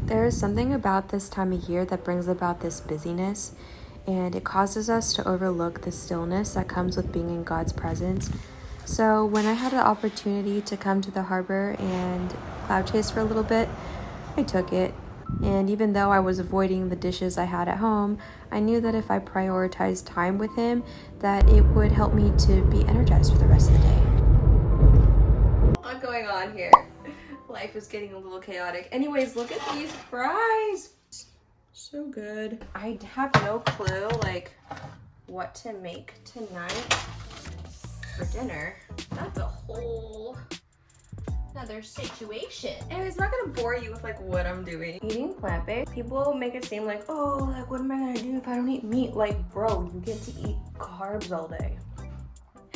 There is something about this time of year that brings about this busyness, and it causes us to overlook the stillness that comes with being in God's presence. So when I had the opportunity to come to the harbor and cloud chase for a little bit, I took it. And even though I was avoiding the dishes I had at home, I knew that if I prioritized time with him, that it would help me to be energized for the rest of the day. What's going on here? Life is getting a little chaotic. Anyways, look at these fries. So good. I have no clue like what to make tonight for dinner. That's a whole another situation. Anyways, I'm not gonna bore you with like what I'm doing. Eating plant-based, people make it seem like, oh, like what am I gonna do if I don't eat meat? Like, bro, you get to eat carbs all day.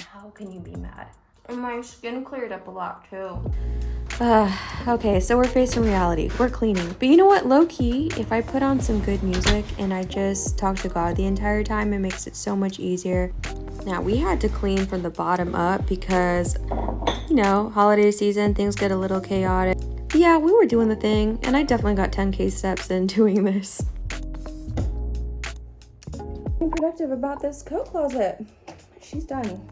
How can you be mad? And my skin cleared up a lot too. Okay, so we're facing reality. We're cleaning. But you know what? Low-key, if I put on some good music and I just talk to God the entire time, it makes it so much easier. Now, we had to clean from the bottom up because, you know, holiday season, things get a little chaotic. But yeah, we were doing the thing, and I definitely got 10K steps in doing this. Being productive about this coat closet. She's done.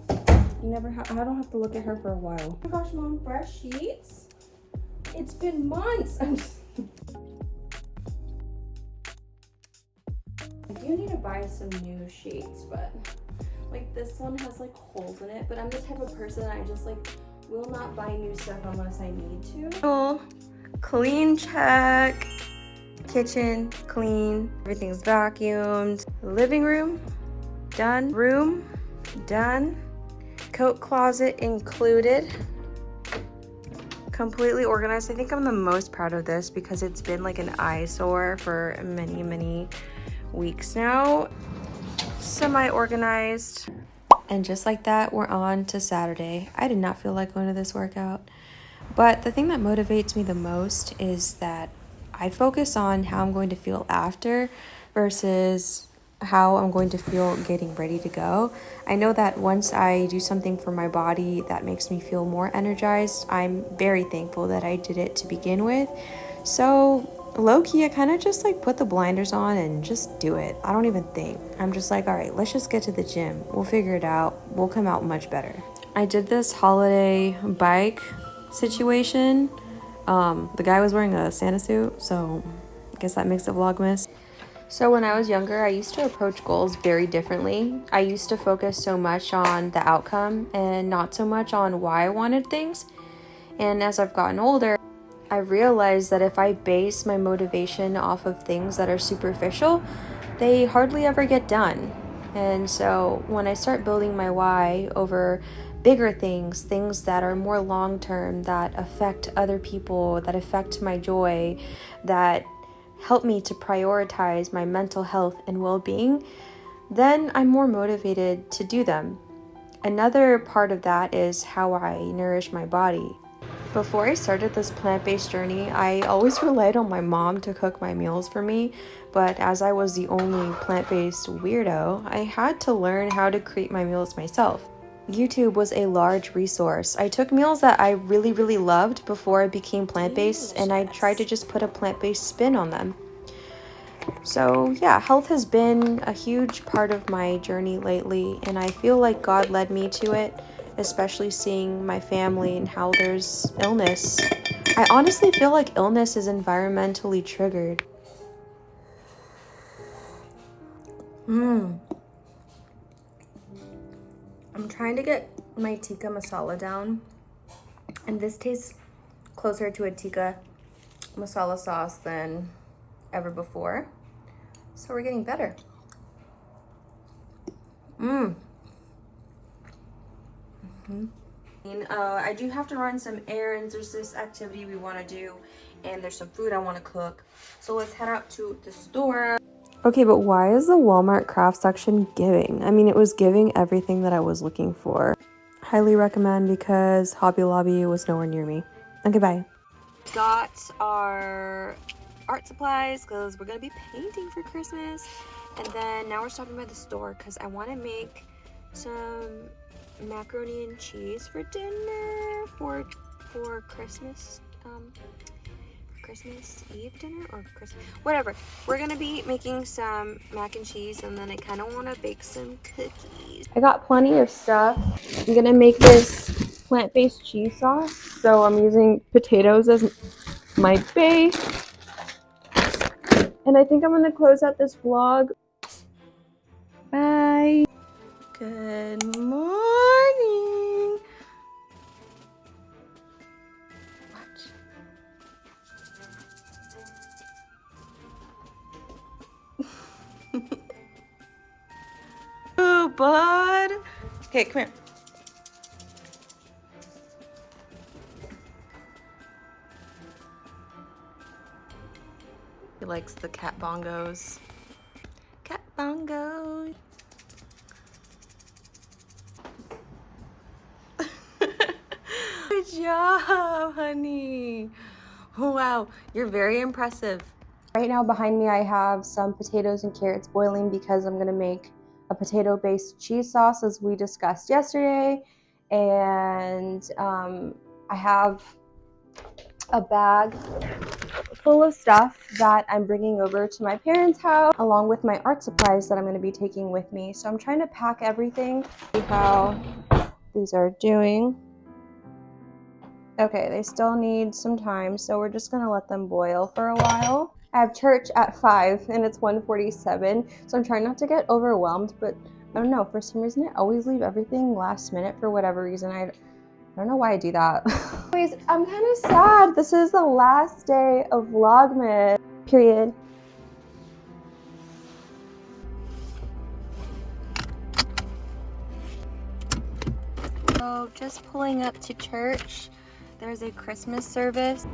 I don't have to look at her for a while. Oh my gosh, Mom, fresh sheets? It's been months. I do need to buy some new sheets, but like this one has like holes in it, but I'm the type of person I just like will not buy new stuff unless I need to. Oh, clean check. Kitchen, clean. Everything's vacuumed. Living room, done. Room, done. Coat closet included. Completely organized. I think I'm the most proud of this because it's been like an eyesore for many weeks now. Semi-organized. And just like that, we're on to Saturday. I did not feel like going to this workout. But the thing that motivates me the most is that I focus on how I'm going to feel after versus how I'm going to feel getting ready to go. I know that once I do something for my body that makes me feel more energized, I'm very thankful that I did it to begin with. So low-key, I kind of just like put the blinders on and just do it. I don't even think. I'm just like, all right, let's just get to the gym. We'll figure it out. We'll come out much better. I did this holiday bike situation. The guy was wearing a Santa suit, so I guess that makes it Vlogmas. So when I was younger, I used to approach goals very differently. I used to focus so much on the outcome and not so much on why I wanted things. And as I've gotten older, I realized that if I base my motivation off of things that are superficial, they hardly ever get done. And so when I start building my why over bigger things, things that are more long-term, that affect other people, that affect my joy, that help me to prioritize my mental health and well-being, then I'm more motivated to do them. Another part of that is how I nourish my body. Before I started this plant-based journey, I always relied on my mom to cook my meals for me, but as I was the only plant-based weirdo, I had to learn how to create my meals myself. YouTube was a large resource. I took meals that I really loved before I became plant-based, and I tried to just put a plant-based spin on them. So yeah, health has been a huge part of my journey lately, and I feel like God led me to it, especially seeing my family and how there's illness. I honestly feel like illness is environmentally triggered. I'm trying to get my tikka masala down, and this tastes closer to a tikka masala sauce than ever before. So we're getting better. I do have to run some errands. There's this activity we want to do, and there's some food I want to cook. So let's head out to the store. Okay, but why is the Walmart craft section giving? I mean, it was giving everything that I was looking for. Highly recommend because Hobby Lobby was nowhere near me. Okay, bye. Got our art supplies because we're gonna be painting for Christmas. And then now we're stopping by the store because I want to make some macaroni and cheese for dinner for Christmas. Christmas Eve dinner or Christmas, whatever. We're gonna be making some mac and cheese, and then I kind of want to bake some cookies. I got plenty of stuff. I'm gonna make this plant-based cheese sauce, so I'm using potatoes as my base. And I think I'm gonna close out this vlog. Bye. Good morning. Watch. Oh, bud. Okay, come here. He likes the cat bongos. Cat bongos. Good job, honey. Wow, you're very impressive. Right now behind me I have some potatoes and carrots boiling because I'm gonna make a potato-based cheese sauce as we discussed yesterday. And I have a bag full of stuff that I'm bringing over to my parents' house, along with my art supplies that I'm going to be taking with me. So I'm trying to pack everything. See how these are doing. Okay, they still need some time, so we're just going to let them boil for a while. I have church at 5 and it's 1:47, so I'm trying not to get overwhelmed, but I don't know, for some reason I always leave everything last minute for whatever reason. I don't know why I do that. Anyways, I'm kind of sad. This is the last day of Vlogmas, period. So just pulling up to church. There's a Christmas service.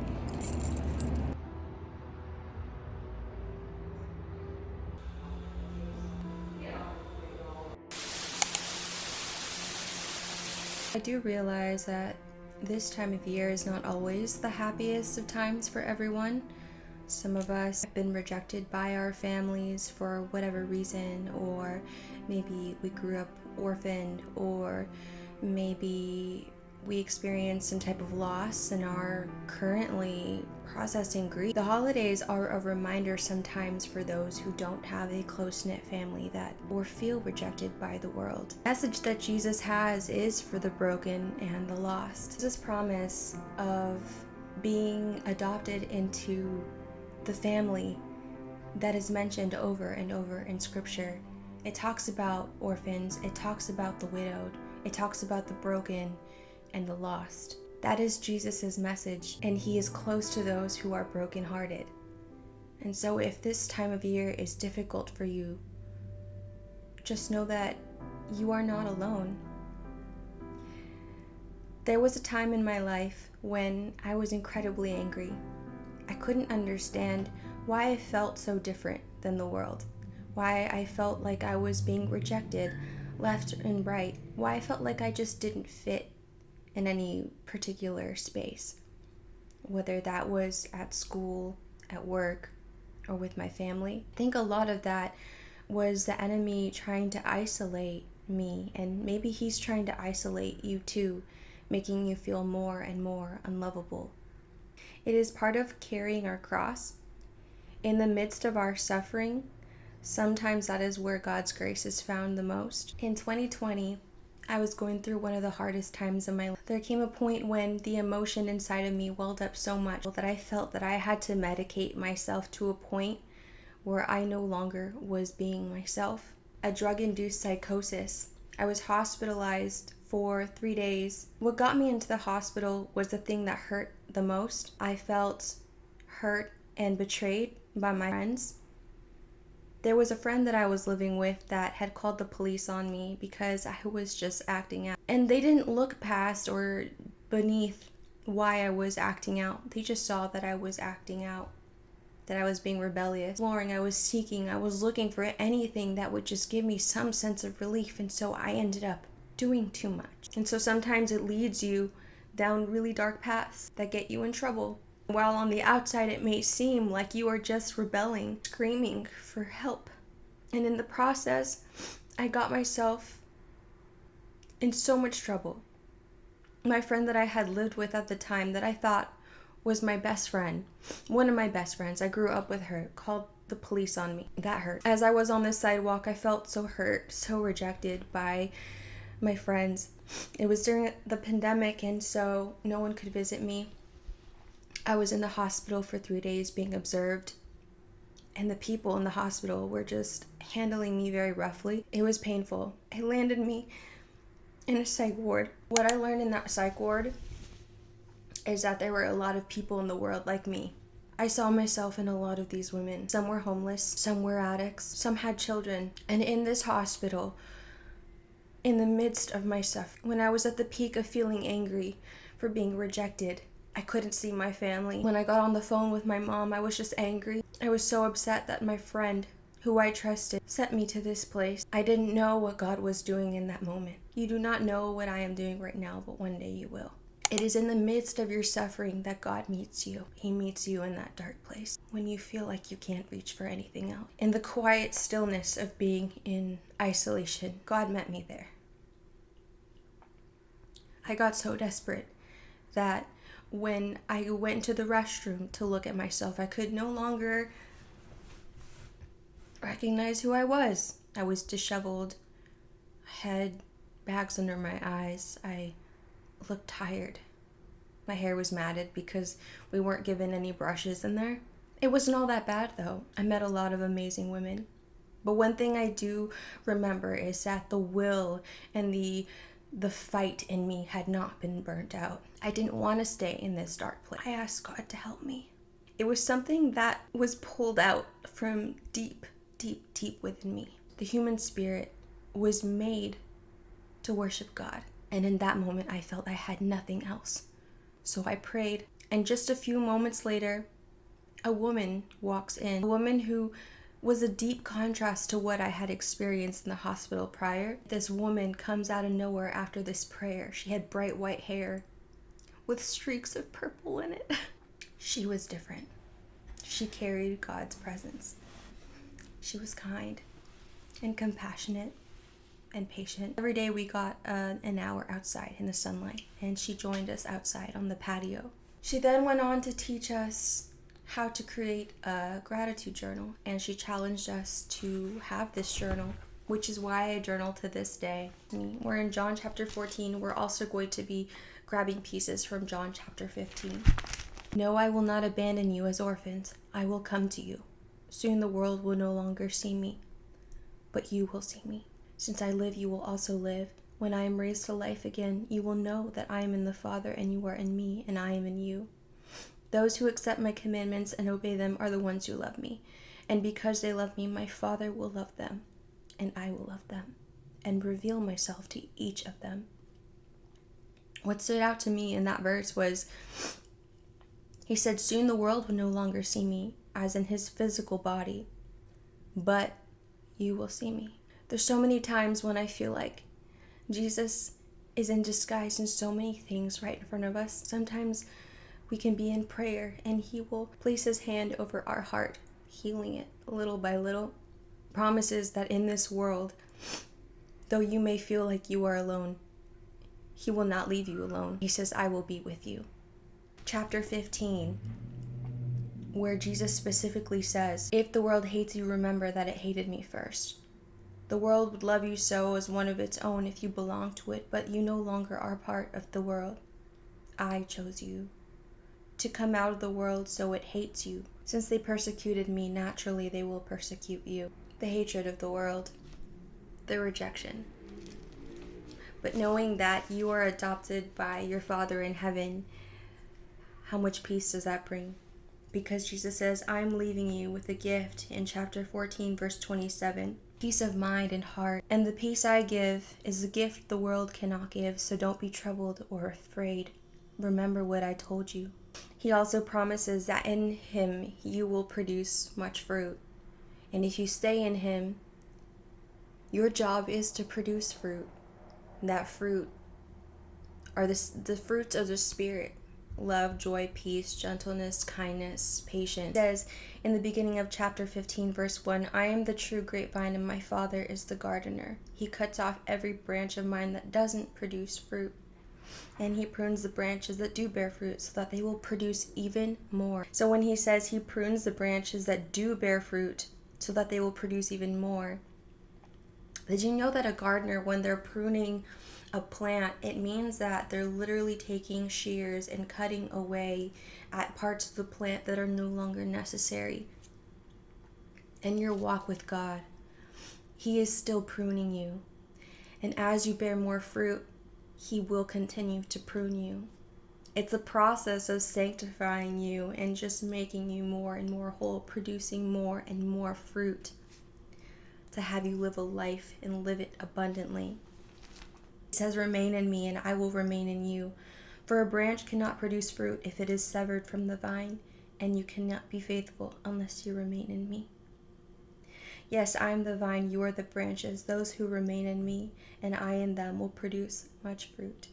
I do realize that this time of year is not always the happiest of times for everyone. Some of us have been rejected by our families for whatever reason, or maybe we grew up orphaned, or maybe we experienced some type of loss and are currently processing grief. The holidays are a reminder sometimes for those who don't have a close-knit family that or feel rejected by the world. The message that Jesus has is for the broken and the lost. Jesus' promise of being adopted into the family that is mentioned over and over in scripture. It talks about orphans, it talks about the widowed, it talks about the broken and the lost. That is Jesus's message, and he is close to those who are brokenhearted. And so if this time of year is difficult for you, just know that you are not alone. There was a time in my life when I was incredibly angry. I couldn't understand why I felt so different than the world, why I felt like I was being rejected left and right, why I felt like I just didn't fit in any particular space, whether that was at school, at work, or with my family. I think a lot of that was the enemy trying to isolate me, and maybe he's trying to isolate you too, making you feel more and more unlovable. It is part of carrying our cross. In the midst of our suffering, sometimes that is where God's grace is found the most. In 2020, I was going through one of the hardest times of my life. There came a point when the emotion inside of me welled up so much that I felt that I had to medicate myself to a point where I no longer was being myself. A drug-induced psychosis. I was hospitalized for 3 days. What got me into the hospital was the thing that hurt the most. I felt hurt and betrayed by my friends. There was a friend that I was living with that had called the police on me because I was just acting out. And they didn't look past or beneath why I was acting out. They just saw that I was acting out, that I was being rebellious. Exploring, I was seeking, I was looking for anything that would just give me some sense of relief, and so I ended up doing too much. And so sometimes it leads you down really dark paths that get you in trouble. While on the outside it may seem like you are just rebelling, screaming for help. And in the process, I got myself in so much trouble. My friend that I had lived with at the time that I thought was my best friend, one of my best friends. I grew up with her, called the police on me. That hurt. As I was on the sidewalk, I felt so hurt, so rejected by my friends. It was during the pandemic, and so no one could visit me. I was in the hospital for 3 days being observed, and the people in the hospital were just handling me very roughly. It was painful. It landed me in a psych ward. What I learned in that psych ward is that there were a lot of people in the world like me. I saw myself in a lot of these women. Some were homeless, some were addicts, some had children. And in this hospital, in the midst of my suffering, when I was at the peak of feeling angry for being rejected, I couldn't see my family. When I got on the phone with my mom, I was just angry. I was so upset that my friend, who I trusted, sent me to this place. I didn't know what God was doing in that moment. You do not know what I am doing right now, but one day you will. It is in the midst of your suffering that God meets you. He meets you in that dark place when you feel like you can't reach for anything else. In the quiet stillness of being in isolation, God met me there. I got so desperate that when I went to the restroom to look at myself, I could no longer recognize who I was. I was disheveled. I had bags under my eyes. I looked tired. My hair was matted because we weren't given any brushes in there. It wasn't all that bad though. I met a lot of amazing women. But one thing I do remember is that the will and the fight in me had not been burnt out. I didn't want to stay in this dark place. I asked God to help me. It was something that was pulled out from deep, deep, deep within me. The human spirit was made to worship God. And in that moment, I felt I had nothing else. So I prayed. And just a few moments later, a woman walks in. A woman who was a deep contrast to what I had experienced in the hospital prior. This woman comes out of nowhere after this prayer. She had bright white hair with streaks of purple in it. She was different. She carried God's presence. She was kind and compassionate and patient. Every day we got an hour outside in the sunlight, and she joined us outside on the patio. She then went on to teach us how to create a gratitude journal, and she challenged us to have this journal, which is why I journal to this day. We're in John chapter 14. We're also going to be grabbing pieces from John chapter 15. No, I will not abandon you as orphans. I will come to you. Soon the world will no longer see me, but you will see me. Since I live, you will also live. When I am raised to life again, you will know that I am in the Father, and you are in me, and I am in you. Those who accept my commandments and obey them are the ones who love me. And because they love me, my Father will love them, and I will love them, and reveal myself to each of them. What stood out to me in that verse was, he said, soon the world will no longer see me, as in his physical body, but you will see me. There's so many times when I feel like Jesus is in disguise in so many things right in front of us. Sometimes we can be in prayer and he will place his hand over our heart, healing it little by little. Promises that in this world, though you may feel like you are alone, he will not leave you alone. He says, I will be with you. Chapter 15, where Jesus specifically says, if the world hates you, remember that it hated me first. The world would love you so as one of its own if you belong to it, but you no longer are part of the world. I chose you to come out of the world, so it hates you. Since they persecuted me, naturally they will persecute you. The hatred of the world, the rejection. But knowing that you are adopted by your Father in heaven, how much peace does that bring? Because Jesus says, I'm leaving you with a gift in chapter 14, verse 27. Peace of mind and heart. And the peace I give is a gift the world cannot give, so don't be troubled or afraid. Remember what I told you. He also promises that in him you will produce much fruit. And if you stay in him, your job is to produce fruit. That fruit are the fruits of the Spirit. Love, joy, peace, gentleness, kindness, patience. It says in the beginning of chapter 15, verse 1, I am the true grapevine and my Father is the gardener. He cuts off every branch of mine that doesn't produce fruit, And he prunes the branches that do bear fruit so that they will produce even more. So when he says he prunes the branches that do bear fruit so that they will produce even more, did you know that a gardener, when they're pruning a plant, it means that they're literally taking shears and cutting away at parts of the plant that are no longer necessary? In your walk with God, he is still pruning you. And as you bear more fruit, he will continue to prune you. It's a process of sanctifying you and just making you more and more whole, producing more and more fruit to have you live a life and live it abundantly. It says, remain in me and I will remain in you. For a branch cannot produce fruit if it is severed from the vine, and you cannot be faithful unless you remain in me. Yes, I am the vine, you are the branches. Those who remain in me and I in them will produce much fruit.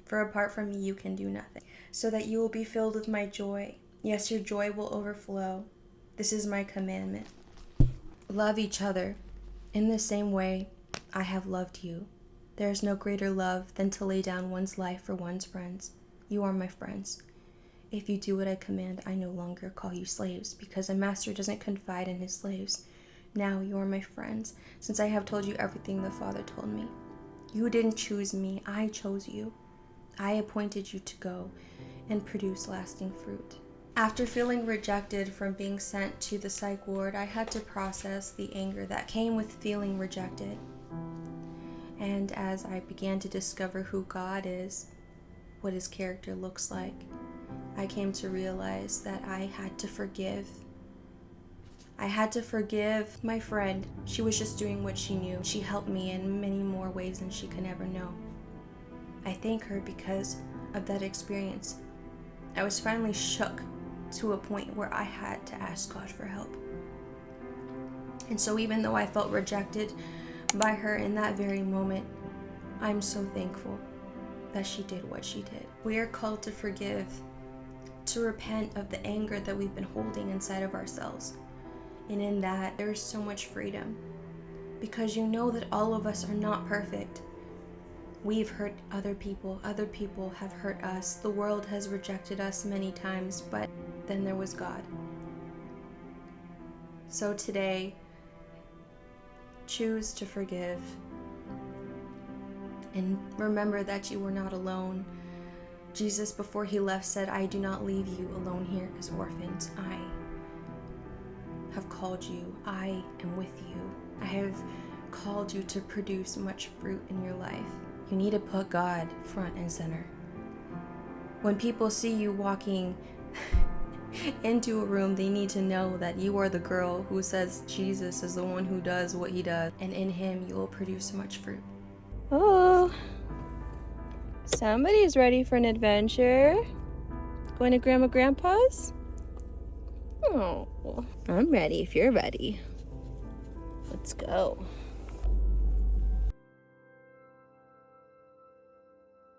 For apart from me you can do nothing. So that you will be filled with my joy. Yes, your joy will overflow. This is my commandment. Love each other in the same way I have loved you. There is no greater love than to lay down one's life for one's friends. You are my friends. If you do what I command, I no longer call you slaves, because a master doesn't confide in his slaves. Now you are my friends, since I have told you everything the Father told me. You didn't choose me, I chose you. I appointed you to go and produce lasting fruit. After feeling rejected from being sent to the psych ward, I had to process the anger that came with feeling rejected. And as I began to discover who God is, what his character looks like, I came to realize that I had to forgive. I had to forgive my friend. She was just doing what she knew. She helped me in many more ways than she could ever know. I thank her because of that experience. I was finally shook to a point where I had to ask God for help. And so even though I felt rejected by her in that very moment, I'm so thankful that she did what she did. We are called to forgive, to repent of the anger that we've been holding inside of ourselves. And in that, there is so much freedom, because you know that all of us are not perfect. We've hurt other people have hurt us, the world has rejected us many times, but then there was God. So today, choose to forgive, and remember that you are not alone. Jesus, before he left, said, I do not leave you alone here as orphans. I have called you. I am with you. I have called you to produce much fruit in your life. You need to put God front and center. When people see you walking into a room, they need to know that you are the girl who says Jesus is the one who does what he does, and in him you will produce much fruit. Oh, somebody's ready for an adventure. Going to Grandma Grandpa's? Oh, I'm ready if you're ready. Let's go.